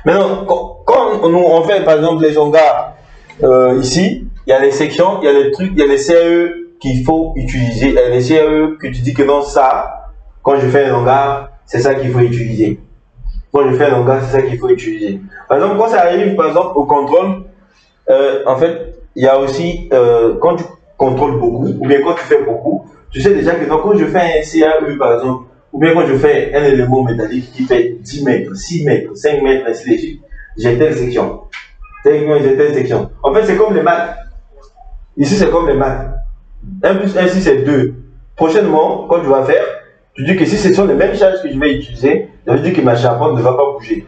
Maintenant, quand nous on fait par exemple les hangars, ici, il y a les sections, il y a les trucs, il y a les CAE qu'il faut utiliser. Il y a les CAE que tu dis que non, ça, quand je fais un hangar, c'est ça qu'il faut utiliser. Quand je fais un langage, c'est ça qu'il faut utiliser. Par exemple, quand ça arrive, par exemple, au contrôle, en fait, il y a aussi, quand tu contrôles beaucoup, ou bien quand tu fais beaucoup, tu sais déjà que donc, quand je fais un CAE, par exemple, ou bien quand je fais un élément métallique qui fait 10 mètres, 6 mètres, 5 mètres, ainsi de suite, j'ai telle section. J'ai telle section. En fait, c'est comme les maths. Ici, c'est comme les maths. 1 plus 1, si c'est 2. Prochainement, quand tu vas faire, tu dis que si ce sont les mêmes charges que je vais utiliser, ça veut dire que ma charpente ne va pas bouger.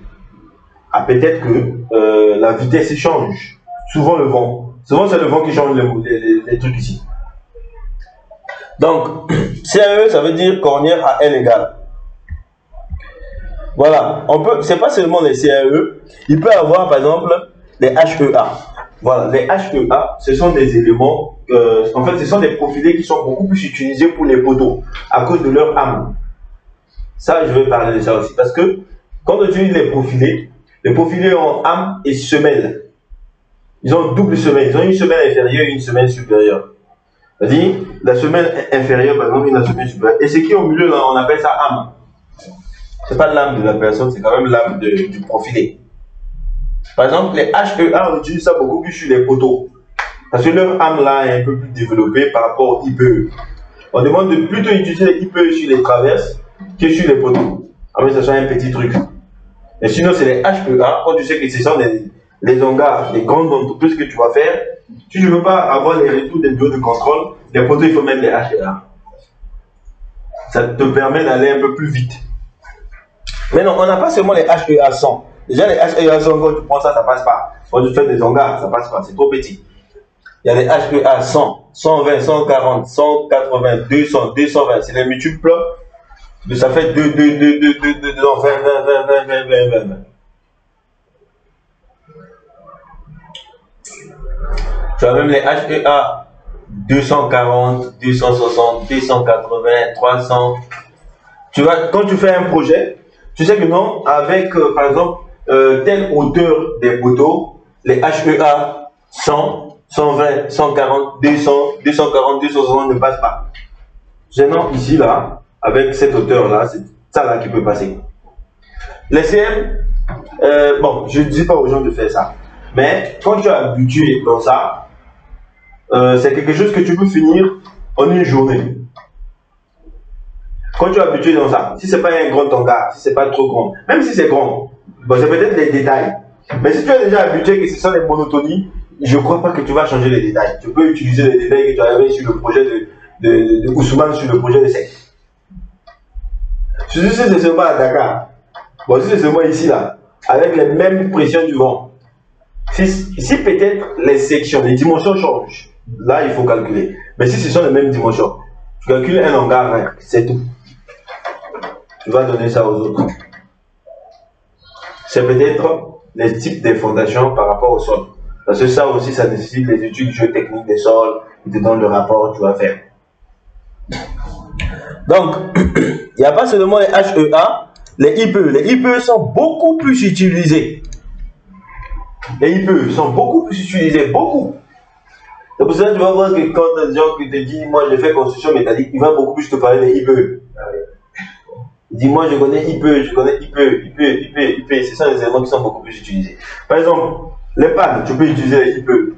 Ah, peut-être que la vitesse change. Souvent le vent. Souvent, c'est le vent qui change les trucs ici. Donc, CAE, ça veut dire cornière à L égale. Voilà. C'est pas seulement les CAE. Il peut y avoir, par exemple, les HEA. Voilà. Les HEA, ce sont des éléments, en fait, ce sont des profilés qui sont beaucoup plus utilisés pour les poteaux à cause de leur âme. Ça, je vais parler de ça aussi. Parce que quand on utilise les profilés ont âme et semelle. Ils ont double semelle. Ils ont une semelle inférieure et une semelle supérieure. C'est-à-dire, la semelle inférieure, par exemple, et la semelle supérieure. Et ce qui est au milieu, là, on appelle ça âme. Ce n'est pas l'âme de la personne, c'est quand même l'âme du profilé. Par exemple, les HEA, on utilise ça beaucoup plus sur les poteaux. Parce que leur âme, là, est un peu plus développée par rapport au IPE. On demande de plutôt utiliser les IPE sur les traverses que sur les poteaux. Ah mais ça soit un petit truc. Mais sinon, c'est les HEA, quand tu sais que ce sont les hangars, les grandes entreprises que tu vas faire, si tu ne veux pas avoir les retours des bureaux de contrôle, les poteaux, il faut mettre les HEA. Ça te permet d'aller un peu plus vite. Mais non, on n'a pas seulement les HEA 100. Déjà, les HEA 100, quand tu prends ça, ça passe pas. Quand tu fais des hangars, ça passe pas, c'est trop petit. Il y a les HEA 100, 120, 140, 180, 200, 220. C'est les multiples. Ça fait 2, 20. Tu as même les HEA 240, 260, 280, 300. Tu vois, quand tu fais un projet, tu sais que non, avec par exemple telle hauteur des poteaux, les HEA 100, 120, 140, 200, 240, 260 ne passent pas. Gênant ici, là, avec cette hauteur-là, c'est ça là qui peut passer. Les CM, bon, je ne dis pas aux gens de faire ça. Mais quand tu es habitué dans ça, c'est quelque chose que tu peux finir en une journée. Quand tu es habitué dans ça, si ce n'est pas un grand hangar, si ce n'est pas trop grand, même si c'est grand, bon, c'est peut-être les détails. Mais si tu es déjà habitué que ce sont les monotonies, je ne crois pas que tu vas changer les détails. Tu peux utiliser les détails que tu avais sur le projet de Ousmane, sur le projet de SEC. Si c'est seulement à Dakar, bon, si c'est seulement ici, là, avec les mêmes pressions du vent, si peut-être les sections, les dimensions changent, là, il faut calculer. Mais si ce sont les mêmes dimensions, tu calcules un hangar, c'est tout. Tu vas donner ça aux autres. C'est peut-être les types de fondations par rapport au sol. Parce que ça aussi, ça nécessite les études géotechniques des sols. Ils te donnent le rapport, tu vas faire. Donc, il n'y a pas seulement les HEA, les IPE. Les IPE sont beaucoup plus utilisés. Les IPE sont beaucoup plus utilisés, beaucoup. C'est pour ça que tu vas voir que quand des gens qui te disent, moi je fais construction métallique, il va beaucoup plus te parler des IPE. Il dit, moi je connais IPE, je connais IPE. Ce sont des éléments qui sont beaucoup plus utilisés. Par exemple, les pannes, tu peux utiliser les IPE.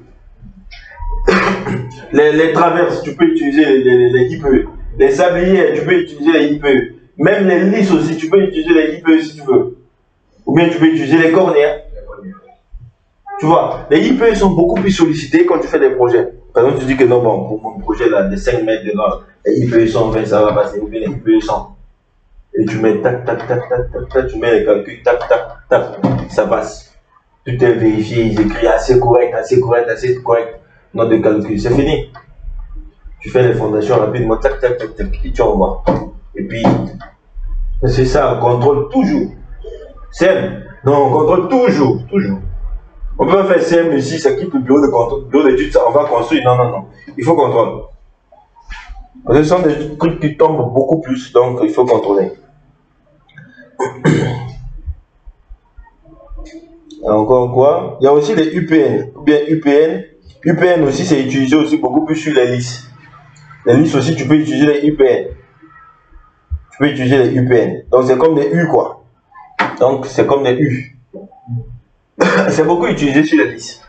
les traverses, tu peux utiliser les IPE. Les sabliers, tu peux utiliser les IPE. Même les lisses aussi, tu peux utiliser les IPE si tu veux. Ou bien tu peux utiliser les cornières. Tu vois, les IPE sont beaucoup plus sollicités quand tu fais des projets. Par exemple, tu dis que non, bon, pour mon projet là, de 5 mètres de long, les IPE 120, ça va passer. Ou bien les IPE 100. Et tu mets tac, tac, tac, tac, tac, tac, tu mets les calculs, tac, tac, tac, ça passe. Tout est vérifié, ils écrivent assez correct, assez correct, assez correct. Note de calcul, c'est fini. Tu fais les fondations rapidement, tac, tac, tac, tac, et tu envoies. Et puis, c'est ça, on contrôle toujours. CM, non, on contrôle toujours, toujours. On peut faire CM ici, ça quitte le bureau de contrôle, bureau d'études, on va construire. Non, non, non. Il faut contrôler. Ce sont des trucs qui tombent beaucoup plus, donc il faut contrôler. Encore quoi? Il y a aussi les UPN, ou bien UPN. UPN aussi, c'est utilisé aussi beaucoup plus sur les lisses. Les lisses aussi, tu peux utiliser les UPN. Tu peux utiliser les UPN. Donc c'est comme des U quoi. Donc, c'est comme des U. C'est beaucoup utilisé sur les listes.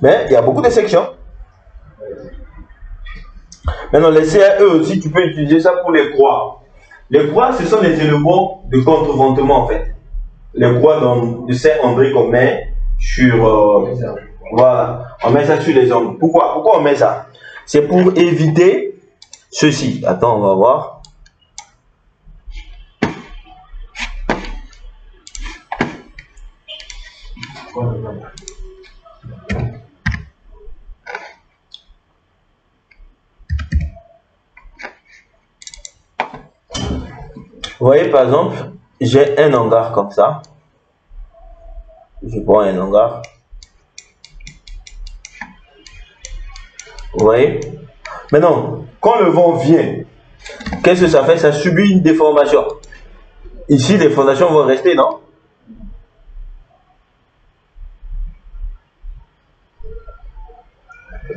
Mais il y a beaucoup de sections. Maintenant, les CAE aussi, tu peux utiliser ça pour les croix. Les croix, ce sont les éléments de contreventement en fait. Les croix de Saint-André qu'on met sur... voilà, on met ça sur les ongles. Pourquoi on met ça? C'est pour éviter ceci. Attends, on va voir. Vous voyez, par exemple, j'ai un hangar comme ça. Je prends un hangar. Vous voyez? Maintenant, quand le vent vient, qu'est-ce que ça fait? Ça subit une déformation. Ici, les fondations vont rester, non?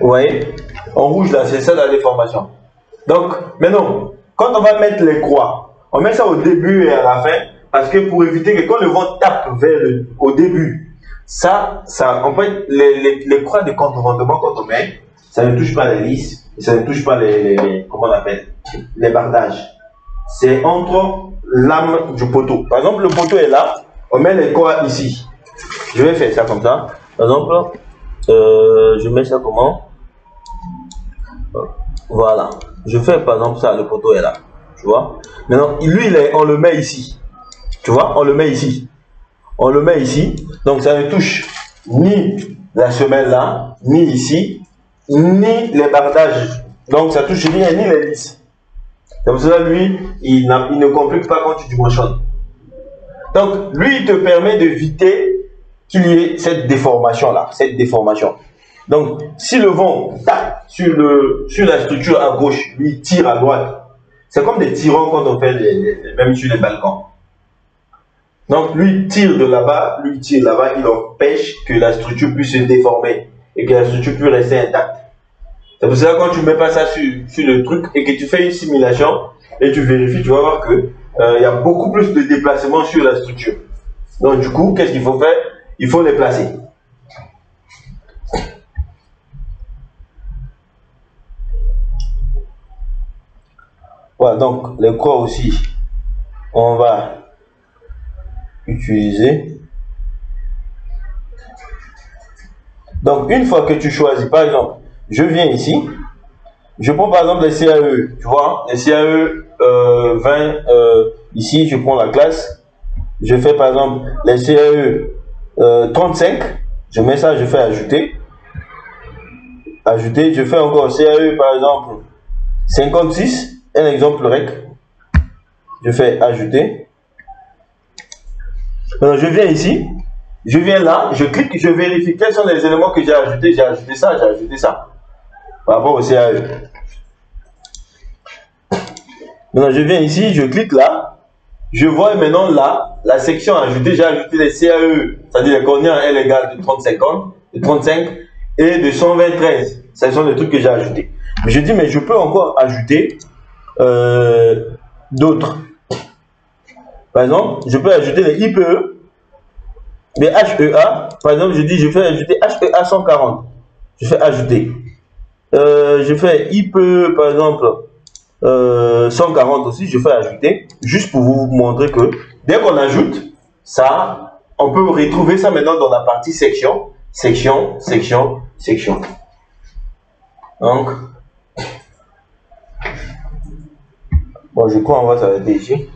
Vous voyez? En rouge, là, c'est ça la déformation. Donc, maintenant, quand on va mettre les croix, on met ça au début et à la fin, parce que pour éviter que quand le vent tape au début, en fait, les croix de contreventement, quand on met, ça ne touche pas les lisses, et ça ne touche pas comment on appelle, les bardages. C'est entre l'âme du poteau. Par exemple, le poteau est là, on met les croix ici. Je vais faire ça comme ça. Par exemple, je mets ça comment? Voilà. Je fais par exemple ça, le poteau est là. Tu vois? Maintenant, lui, on le met ici. Tu vois? On le met ici. On le met ici. Donc, ça ne touche ni la semelle là, ni ici, ni les bardages. Donc, ça touche rien, ni les lisses. C'est pour cela, lui, il ne complique pas quand tu dimensionnes. Donc, lui, il te permet d'éviter qu'il y ait cette déformation là. Cette déformation. Donc, si le vent tape sur la structure à gauche, lui tire à droite. C'est comme des tirants quand on fait même sur les balcons. Donc, lui tire de là-bas, lui tire là-bas, il empêche que la structure puisse se déformer et que la structure puisse rester intacte. C'est pour ça que quand tu ne mets pas ça sur le truc et que tu fais une simulation et tu vérifies, tu vas voir que il y a beaucoup plus de déplacement sur la structure. Donc, du coup, qu'est-ce qu'il faut faire? Il faut les placer. Voilà, donc les croix aussi, on va utiliser. Donc, une fois que tu choisis, par exemple, je viens ici, je prends par exemple les CAE, tu vois, les CAE 20, ici, je prends la classe, je fais par exemple les CAE 35, je mets ça, je fais ajouter, je fais encore CAE par exemple 56, un exemple rec, je fais ajouter. Maintenant, je viens ici, je viens là, je clique, je vérifie quels sont les éléments que j'ai ajoutés, j'ai ajouté ça, par rapport au CAE. Maintenant, je viens ici, je clique là, je vois maintenant là, la section ajoutée, j'ai ajouté les CAE, c'est-à-dire les coordonnées en L égale de 35 et de 123. Ce sont les trucs que j'ai ajoutés. Mais je dis, mais je peux encore ajouter d'autres. Par exemple, je peux ajouter les IPE, les HEA. Par exemple, je dis, je fais ajouter HEA 140. Je fais ajouter. Je fais IPE, par exemple, 140 aussi, je fais ajouter. Juste pour vous montrer que dès qu'on ajoute, ça, on peut retrouver ça maintenant dans la partie section. Donc, bon, je crois qu'on va s'arrêter ici.